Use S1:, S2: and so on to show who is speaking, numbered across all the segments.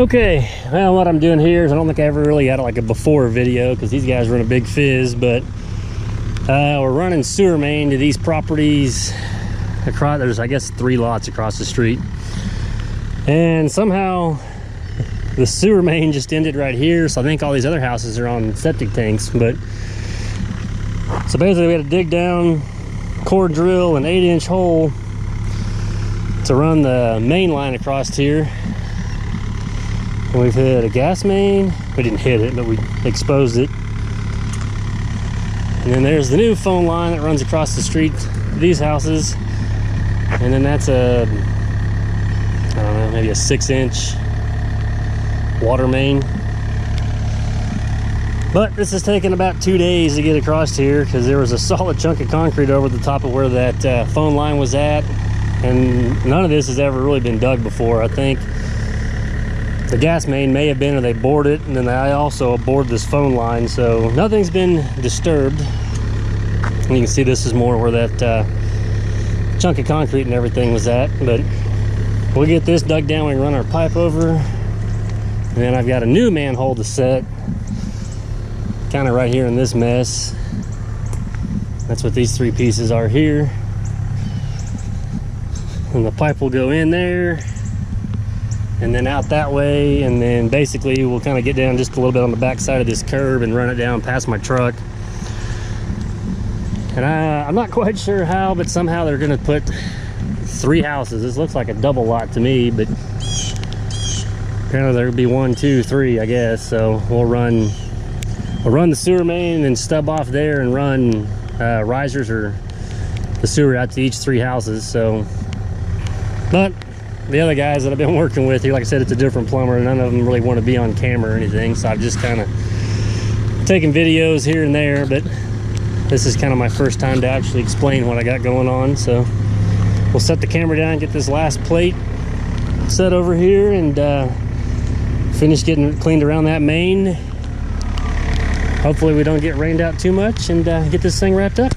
S1: Okay, well, what I'm doing here is I don't think I ever really had like a before video because these guys run a big fizz, but we're running sewer main to these properties across. There's, I guess, 3 lots across the street, and somehow the sewer main just ended right here. So I think all these other houses are on septic tanks. But so basically we had to dig down, core drill an 8-inch hole to run the main line across here. And we've hit a gas main. We didn't hit it, but we exposed it. And then there's the new phone line that runs across the street to these houses. And then that's a, I don't know, maybe a 6-inch water main. But this has taken about 2 days to get across here because there was a solid chunk of concrete over the top of where that phone line was at. And none of this has ever really been dug before. I think the gas main may have been, or they bored it, and then I also bored this phone line, so nothing's been disturbed. And you can see this is more where that chunk of concrete and everything was at. But we'll get this dug down, we can run our pipe over, and then I've got a new manhole to set kind of right here in this mess. That's what these 3 pieces are here, and the pipe will go in there and then out that way, and then basically we'll kind of get down just a little bit on the back side of this curb and run it down past my truck. And I'm not quite sure how, but somehow they're gonna put 3 houses. This looks like a double lot to me, but apparently there'll be 1, 2, 3, I guess. So we'll run the sewer main and then stub off there and run risers or the sewer out to each 3 houses. So, but the other guys that I've been working with here, like I said, it's a different plumber, and none of them really want to be on camera or anything, so I've just kind of taken videos here and there. But this is kind of my first time to actually explain what I got going on. So we'll set the camera down, get this last plate set over here, and finish getting it cleaned around that main. Hopefully we don't get rained out too much, and get this thing wrapped up.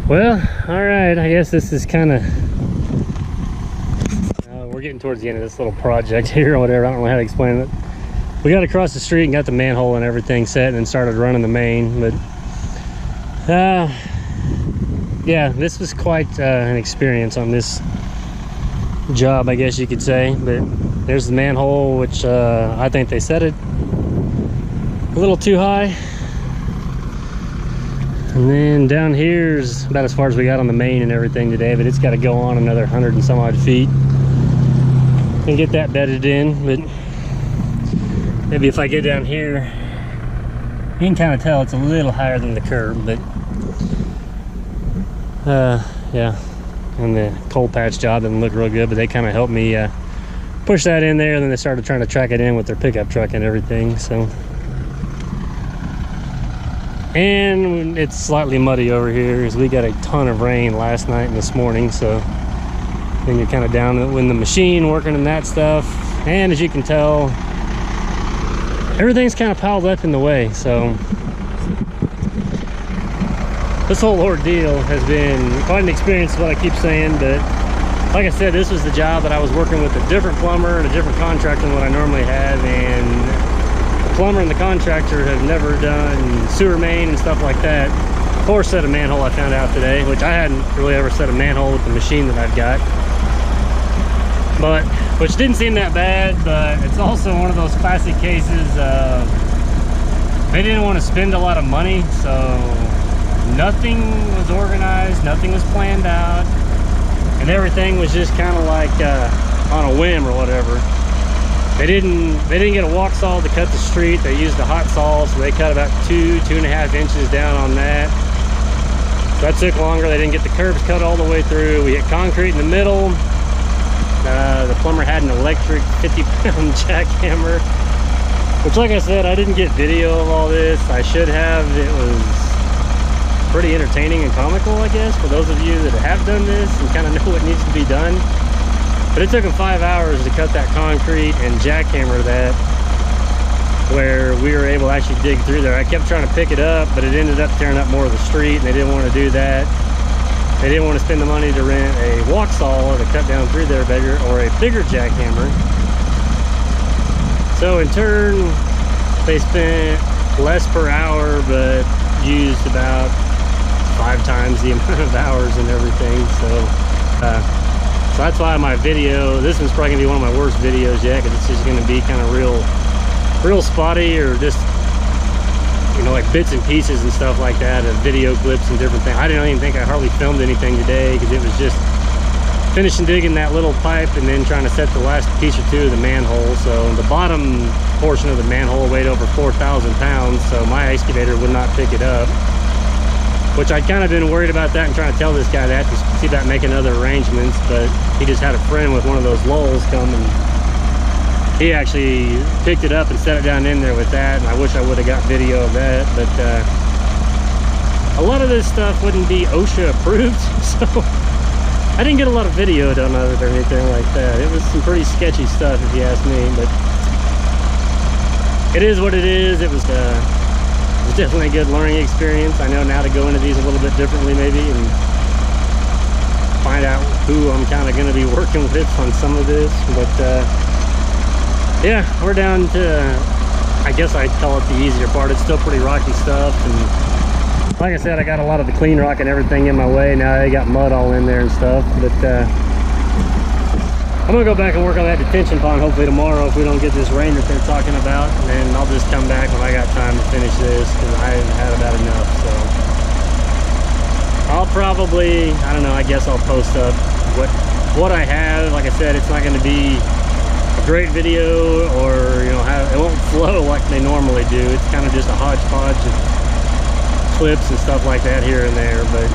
S1: Well, all right, I guess this is kind of we're getting towards the end of this little project here or whatever. I don't know how to explain it. We got across the street and got the manhole and everything set and then started running the main. But yeah, this was quite an experience on this job, I guess you could say. But there's the manhole, which I think they set it a little too high. And then down here's about as far as we got on the main and everything today, but it's got to go on another 100 and some odd feet and get that bedded in. But maybe if I get down here, you can kind of tell it's a little higher than the curb. But yeah, and the coal patch job didn't look real good, but they kind of helped me push that in there. And then they started trying to track it in with their pickup truck and everything. So, and it's slightly muddy over here because we got a ton of rain last night and this morning. So then you're kind of down in the machine working in that stuff. And as you can tell, everything's kind of piled up in the way. So this whole ordeal has been quite an experience, is what I keep saying. But like I said, this was the job that I was working with a different plumber and a different contractor than what I normally have. And plumber and the contractor have never done sewer main and stuff like that, or set a manhole, I found out today, which I hadn't really ever set a manhole with the machine that I've got. But which didn't seem that bad. But it's also one of those classic cases they didn't want to spend a lot of money, so nothing was organized, nothing was planned out, and everything was just kind of like on a whim or whatever. They didn't get a walk saw to cut the street. They used a hot saw, so they cut about 2.5 inches down on that. So that took longer. They didn't get the curbs cut all the way through. We hit concrete in the middle. The plumber had an electric 50-pound jackhammer, which, like I said, I didn't get video of all this. I should have. It was pretty entertaining and comical, I guess, for those of you that have done this and kind of know what needs to be done. But it took them 5 hours to cut that concrete and jackhammer that, where we were able to actually dig through there. I kept trying to pick it up, but it ended up tearing up more of the street, and they didn't want to do that. They didn't want to spend the money to rent a walk saw to cut down through there bigger, or a bigger jackhammer. So in turn, they spent less per hour, but used about 5 times the amount of hours and everything. So that's why my video, this one's probably gonna be one of my worst videos yet, because it's just gonna be kind of real spotty, or just, you know, like bits and pieces and stuff like that of video clips and different things. I didn't even think I hardly filmed anything today, because it was just finishing digging that little pipe and then trying to set the last piece or two of the manhole. So the bottom portion of the manhole weighed over 4,000 pounds, so my excavator would not pick it up. Which I'd kind of been worried about that and trying to tell this guy that to see about making other arrangements, but he just had a friend with one of those lulls come, and he actually picked it up and set it down in there with that. And I wish I would have got video of that, but a lot of this stuff wouldn't be OSHA approved, so I didn't get a lot of video done of it or anything like that. It was some pretty sketchy stuff, if you ask me, but it is what it is. It was definitely a good learning experience. I know now to go into these a little bit differently maybe, and find out who I'm kind of going to be working with on some of this. But yeah, we're down to, I guess I'd call it the easier part. It's still pretty rocky stuff, and like I said, I got a lot of the clean rock and everything in my way. Now I got mud all in there and stuff, but I'm gonna go back and work on that detention pond hopefully tomorrow if we don't get this rain that they're talking about, and then I'll just come back when I got time to finish this, because I've had about enough. So I'll probably, I don't know, I guess I'll post up what I have. Like I said, it's not going to be a great video, or, you know, it won't flow like they normally do. It's kind of just a hodgepodge of clips and stuff like that here and there, but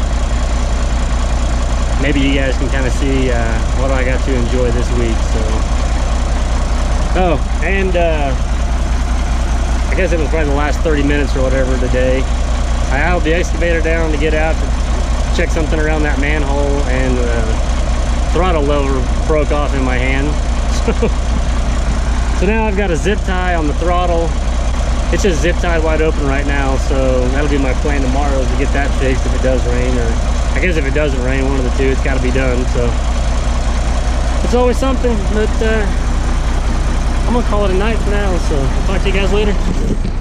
S1: maybe you guys can kind of see what I got to enjoy this week. So, oh, and I guess it was probably the last 30 minutes or whatever today. I held the excavator down to get out to check something around that manhole, and throttle lever broke off in my hand. So now I've got a zip tie on the throttle. It's just zip tied wide open right now, so that'll be my plan tomorrow, is to get that fixed if it does rain, or I guess if it doesn't rain, one of the two, it's got to be done. So it's always something, but I'm gonna call it a night for now. So I'll talk to you guys later.